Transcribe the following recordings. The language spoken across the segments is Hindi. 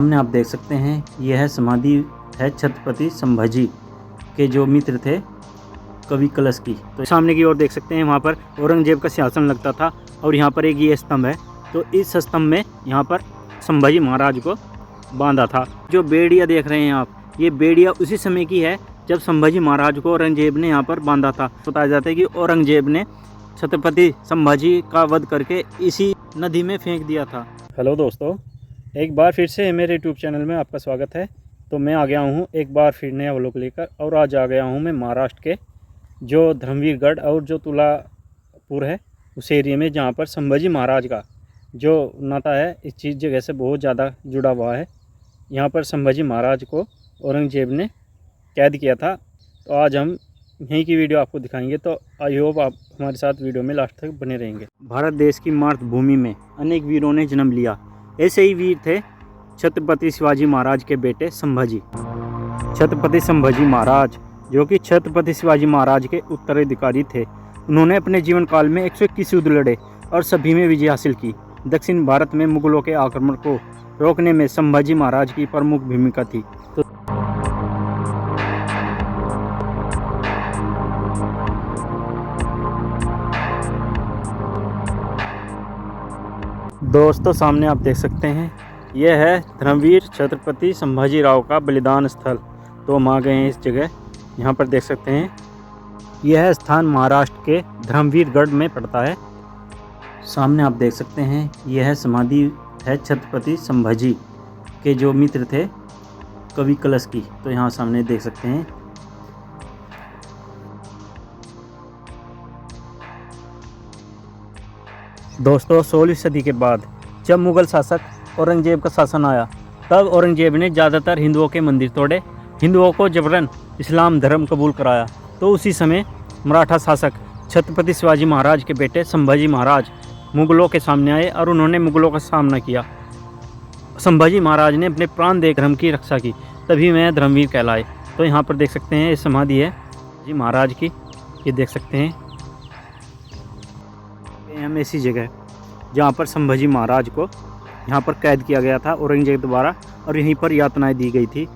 सामने आप देख सकते हैं यह है समाधि है छत्रपति संभाजी के जो मित्र थे कवि कलश की। तो सामने की ओर देख सकते हैं वहाँ पर औरंगजेब का सिंहासन लगता था और यहाँ पर एक ये स्तंभ है। तो इस स्तंभ में यहाँ पर संभाजी महाराज को बांधा था। जो बेड़िया देख रहे हैं आप, ये बेड़िया उसी समय की है जब संभाजी महाराज को औरंगजेब ने यहाँ पर बांधा था। बताया जाता है कि औरंगजेब ने छत्रपति संभाजी का वध करके इसी नदी में फेंक दिया था। हेलो दोस्तों, एक बार फिर से मेरे यूट्यूब चैनल में आपका स्वागत है। तो मैं आ गया हूँ एक बार फिर नया व्लॉग लेकर, और आज आ गया हूँ मैं महाराष्ट्र के जो धर्मवीरगढ़ और जो तुलापुर है उस एरिया में, जहाँ पर संभाजी महाराज का जो नाता है इस चीज़ जगह से बहुत ज़्यादा जुड़ा हुआ है। यहाँ पर संभाजी महाराज को औरंगजेब ने कैद किया था। तो आज हम यहीं की वीडियो आपको दिखाएंगे। तो आई होप आप हमारे साथ वीडियो में लास्ट तक बने रहेंगे। भारत देश की मातृभूमि में अनेक वीरों ने जन्म लिया। ऐसे ही वीर थे छत्रपति शिवाजी महाराज के बेटे संभाजी। छत्रपति संभाजी महाराज जो कि छत्रपति शिवाजी महाराज के उत्तराधिकारी थे। उन्होंने अपने जीवन काल में 121 युद्ध लड़े और सभी में विजय हासिल की। दक्षिण भारत में मुगलों के आक्रमण को रोकने में संभाजी महाराज की प्रमुख भूमिका थी। तो दोस्तों सामने आप देख सकते हैं यह है धर्मवीर छत्रपति संभाजी राव का बलिदान स्थल। तो हम आ गए हैं इस जगह। यहाँ पर देख सकते हैं यह स्थान महाराष्ट्र के धर्मवीरगढ़ में पड़ता है। सामने आप देख सकते हैं यह है समाधि है छत्रपति संभाजी के जो मित्र थे कवि कलश की। तो यहाँ सामने देख सकते हैं। दोस्तों 16वीं सदी के बाद जब मुग़ल शासक औरंगजेब का शासन आया, तब औरंगजेब ने ज़्यादातर हिंदुओं के मंदिर तोड़े, हिंदुओं को जबरन इस्लाम धर्म कबूल कराया। तो उसी समय मराठा शासक छत्रपति शिवाजी महाराज के बेटे संभाजी महाराज मुग़लों के सामने आए और उन्होंने मुग़लों का सामना किया। संभाजी महाराज ने अपने प्राण देकर धर्म की रक्षा की, तभी वह धर्मवीर कहलाए। तो यहाँ पर देख सकते हैं ये समाधि है जी महाराज की, ये देख सकते हैं। हम ऐसी जगह जहाँ पर संभाजी महाराज को यहाँ पर कैद किया गया था औरंगजेब द्वारा, और यहीं पर यातनाएं दी गई थी।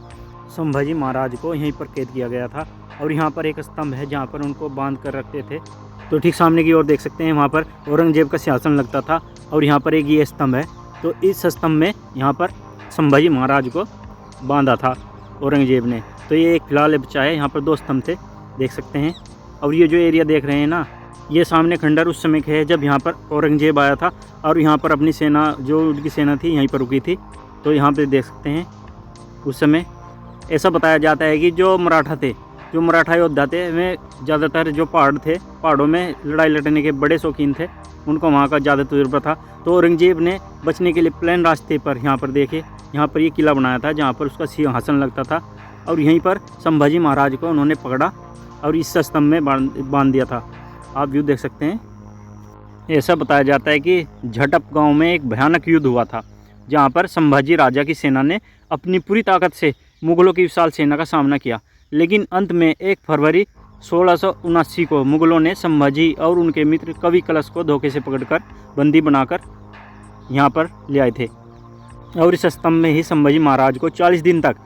संभाजी महाराज को यहीं पर कैद किया गया था और यहाँ पर एक स्तंभ है जहाँ पर उनको बांध कर रखते थे। तो ठीक सामने की ओर देख सकते हैं वहाँ पर औरंगजेब का सिंहासन लगता था और यहाँ पर एक ये स्तंभ है। तो इस स्तंभ में यहाँ पर संभाजी महाराज को बांधा था औरंगजेब ने। तो ये एक फिलहाल बचा है। यहाँ पर 2 स्तंभ थे, देख सकते हैं। और ये जो एरिया देख रहे हैं ना, ये सामने खंडर उस समय के है जब यहाँ पर औरंगजेब आया था और यहाँ पर अपनी सेना जो उनकी सेना थी यहीं पर रुकी थी। तो यहाँ पे देख सकते हैं उस समय ऐसा बताया जाता है कि जो मराठा योद्धा थे वे ज़्यादातर जो पहाड़ थे, पहाड़ों में लड़ाई लड़ने के बड़े शौकीन थे, उनको वहाँ का ज़्यादा तजुर्बा था। तो औरंगजेब ने बचने के लिए प्लेन रास्ते पर यहाँ पर देखे, यहाँ पर ये किला बनाया था जहाँ पर उसका सिंहासन लगता था, और यहीं पर संभाजी महाराज को उन्होंने पकड़ा और इस स्तंभ में बांध दिया था। आप व्यू देख सकते हैं। ऐसा बताया जाता है कि झटप गांव में एक भयानक युद्ध हुआ था जहां पर संभाजी राजा की सेना ने अपनी पूरी ताकत से मुग़लों की विशाल सेना का सामना किया, लेकिन अंत में 1 फरवरी 1679 को मुग़लों ने संभाजी और उनके मित्र कवि कलश को धोखे से पकड़कर बंदी बनाकर यहां पर ले आए थे, और इस स्तंभ में ही संभाजी महाराज को 40 दिन तक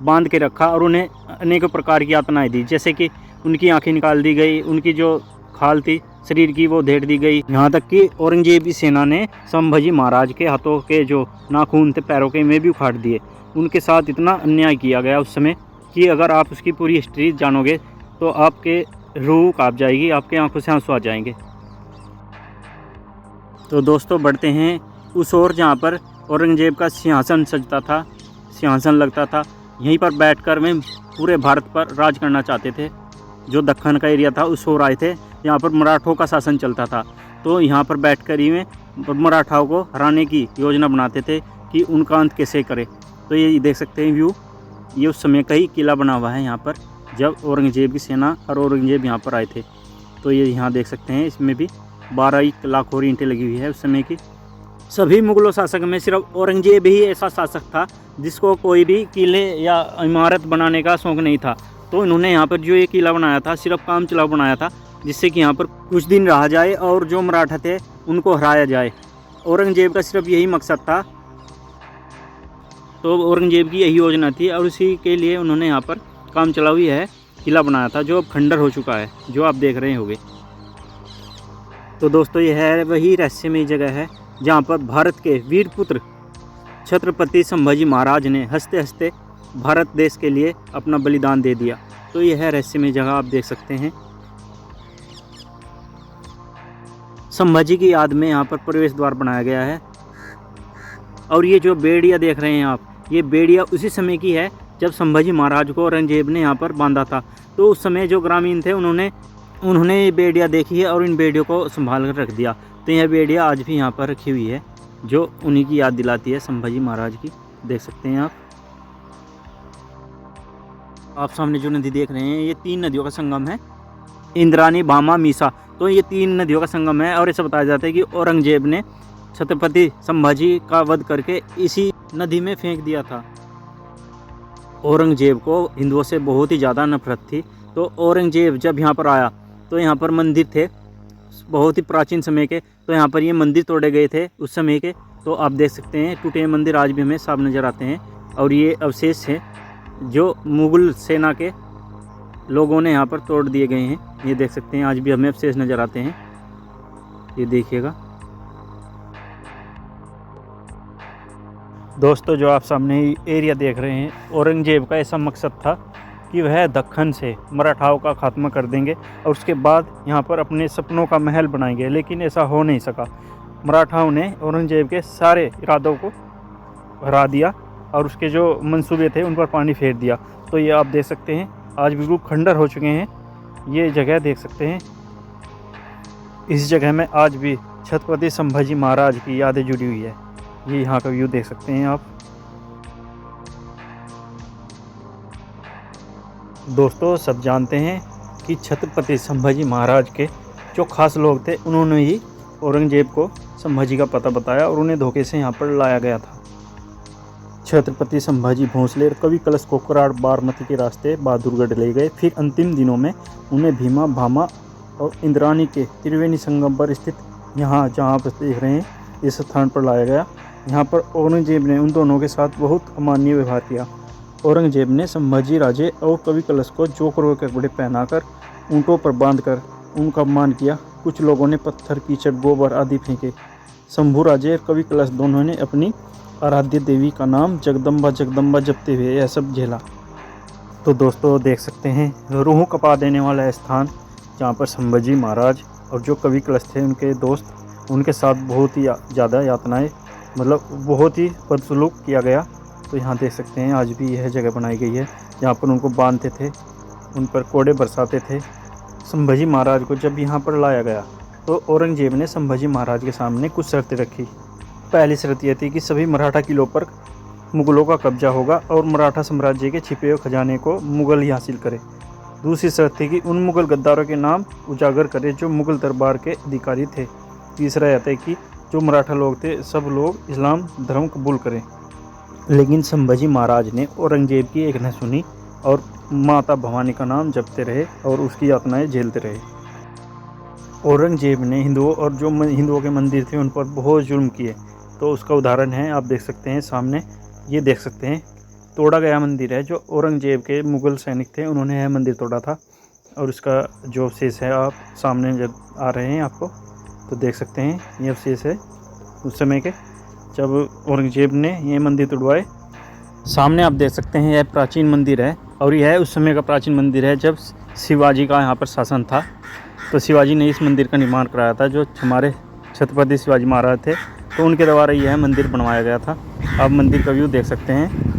बांध के रखा और उन्हें अनेक प्रकार की यातनाएं दी, जैसे कि उनकी आँखें निकाल दी गई, उनकी जो खाल थी शरीर की वो धेड़ दी गई। यहाँ तक कि औरंगजेब की सेना ने संभाजी महाराज के हाथों के जो नाखून थे पैरों के में भी उखाड़ दिए। उनके साथ इतना अन्याय किया गया उस समय कि अगर आप उसकी पूरी हिस्ट्री जानोगे तो आपके रूह काँप जाएगी, आपके आंखों से आंसू आ जाएंगे। तो दोस्तों बढ़ते हैं उस ओर जहाँ पर औरंगजेब का सिंहासन सजता था, सिंहासन लगता था। यहीं पर बैठकर वे पूरे भारत पर राज करना चाहते थे। जो दक्कन का एरिया था उस ओर आए थे, यहाँ पर मराठों का शासन चलता था। तो यहाँ पर बैठकर ही वे मराठाओं को हराने की योजना बनाते थे कि उनका अंत कैसे करें। तो ये देख सकते हैं व्यू, ये उस समय का ही किला बना हुआ है यहाँ पर, जब औरंगजेब की सेना और औरंगजेब यहाँ पर आए थे। तो ये यहाँ देख सकते हैं, इसमें भी 12 लाख और ईंटें लगी हुई है उस समय की। सभी मुग़लों शासक में सिर्फ औरंगजेब ही ऐसा शासक था जिसको कोई भी किले या इमारत बनाने का शौक़ नहीं था। तो इन्होंने यहाँ पर जो ये किला बनाया था सिर्फ काम चलाओ बनाया था, जिससे कि यहाँ पर कुछ दिन रहा जाए और जो मराठा थे उनको हराया जाए। औरंगजेब का सिर्फ यही मकसद था। तो औरंगजेब की यही योजना थी और उसी के लिए उन्होंने यहाँ पर काम चलाऊ है किला बनाया था, जो अब खंडर हो चुका है, जो आप देख रहे होंगे। तो दोस्तों यह है वही रहस्यमयी जगह है जहाँ पर भारत के वीर पुत्र छत्रपति संभाजी महाराज ने हंसते हंसते भारत देश के लिए अपना बलिदान दे दिया। तो यह है रहस्यमयी जगह, आप देख सकते हैं। संभाजी की याद में यहाँ पर प्रवेश द्वार बनाया गया है। और ये जो बेड़िया देख रहे हैं आप, ये बेड़िया उसी समय की है जब संभाजी महाराज को औरंगजेब ने यहाँ पर बांधा था। तो उस समय जो ग्रामीण थे उन्होंने ये बेड़िया देखी है और इन बेड़ियों को संभाल कर रख दिया। तो यह बेड़िया आज भी यहाँ पर रखी हुई है, जो उन्हीं की याद दिलाती है, संभाजी महाराज की। देख सकते हैं आप सामने जो नदी देख रहे हैं, ये 3 नदियों का संगम है, इंद्रानी, भामा, मीसा। तो ये 3 नदियों का संगम है। और ऐसा बताया जाता है कि औरंगजेब ने छत्रपति संभाजी का वध करके इसी नदी में फेंक दिया था। औरंगजेब को हिंदुओं से बहुत ही ज़्यादा नफरत थी। तो औरंगजेब जब यहाँ पर आया तो यहाँ पर मंदिर थे बहुत ही प्राचीन समय के। तो यहाँ पर ये मंदिर तोड़े गए थे उस समय के। तो आप देख सकते हैं टूटे मंदिर आज भी हमें साफ नज़र आते हैं। और ये अवशेष है जो मुगल सेना के लोगों ने यहाँ पर तोड़ दिए गए हैं। ये देख सकते हैं आज भी हमें अवशेष नज़र आते हैं। ये देखिएगा दोस्तों, जो आप सामने एरिया देख रहे हैं, औरंगजेब का ऐसा मकसद था कि वह दक्कन से मराठाओं का खात्मा कर देंगे और उसके बाद यहाँ पर अपने सपनों का महल बनाएंगे। लेकिन ऐसा हो नहीं सका। मराठाओं ने औरंगजेब के सारे इरादों को हरा दिया और उसके जो मंसूबे थे उन पर पानी फेर दिया। तो ये आप देख सकते हैं आज बिल्कुल खंडर हो चुके हैं। ये जगह देख सकते हैं, इस जगह में आज भी छत्रपति संभाजी महाराज की यादें जुड़ी हुई है। ये यहाँ का व्यू देख सकते हैं आप। दोस्तों सब जानते हैं कि छत्रपति संभाजी महाराज के जो खास लोग थे उन्होंने ही औरंगजेब को संभाजी का पता बताया और उन्हें धोखे से यहाँ पर लाया गया था। छत्रपति संभाजी भोंसले और कवि कलश कोकराड़ बारामती के रास्ते बहादुरगढ़ ले गए। फिर अंतिम दिनों में उन्हें भीमा, भामा और इंद्रानी के त्रिवेणी संगम पर स्थित यहाँ जहाँ पर देख रहे हैं इस स्थान पर लाया गया। यहाँ पर औरंगजेब ने उन दोनों के साथ बहुत अमानवीय व्यवहार किया। औरंगजेब ने संभाजी राजे और कवि कलश को जोकर के कपड़े पहनाकर ऊँटों पर बांधकर उनका अपमान किया। कुछ लोगों ने पत्थर, कीचड़, गोबर आदि फेंके। शंभू राजे और कवि कलश दोनों ने अपनी आराध्य देवी का नाम जगदम्बा जगदम्बा जपते हुए यह सब झेला। तो दोस्तों देख सकते हैं रूह कपा देने वाला स्थान जहाँ पर संभाजी महाराज और जो कवि कलश थे उनके दोस्त, उनके साथ बहुत ही ज़्यादा यातनाएं, मतलब बहुत ही बदसलूक किया गया। तो यहाँ देख सकते हैं आज भी यह जगह बनाई गई है जहाँ पर उनको बांधते थे, उन पर कोड़े बरसाते थे। संभाजी महाराज को जब यहाँ पर लाया गया तो औरंगजेब ने संभाजी महाराज के सामने कुछ शर्तें रखी। पहली शर्त यह थी कि सभी मराठा किलों पर मुग़लों का कब्जा होगा और मराठा साम्राज्य के छिपे हुए खजाने को मुग़ल ही हासिल करे। दूसरी शर्त थी कि उन मुग़ल गद्दारों के नाम उजागर करे जो मुग़ल दरबार के अधिकारी थे। तीसरा यह था कि जो मराठा लोग थे सब लोग इस्लाम धर्म कबूल करें। लेकिन संभाजी महाराज ने औरंगजेब की एक न सुनी और माता भवानी का नाम जपते रहे और उसकी यातनाएं झेलते रहे। औरंगजेब ने हिंदुओं और जो हिंदुओं के मंदिर थे उन पर बहुत जुल्म किए। तो उसका उदाहरण है, आप देख सकते हैं सामने, ये देख सकते हैं तोड़ा गया मंदिर है। जो औरंगजेब के मुग़ल सैनिक थे उन्होंने यह मंदिर तोड़ा था और उसका जो अवशेष है आप सामने जब आ रहे हैं आपको तो देख सकते हैं ये अवशेष है उस समय के जब औरंगजेब ने ये मंदिर तोड़वाए। सामने आप देख सकते हैं यह प्राचीन मंदिर है और यह उस समय का प्राचीन मंदिर है जब शिवाजी का यहाँ पर शासन था। तो शिवाजी ने इस मंदिर का निर्माण कराया था। जो हमारे छत्रपति शिवाजी महाराज थे तो उनके द्वारा यह मंदिर बनवाया गया था। आप मंदिर का व्यू देख सकते हैं।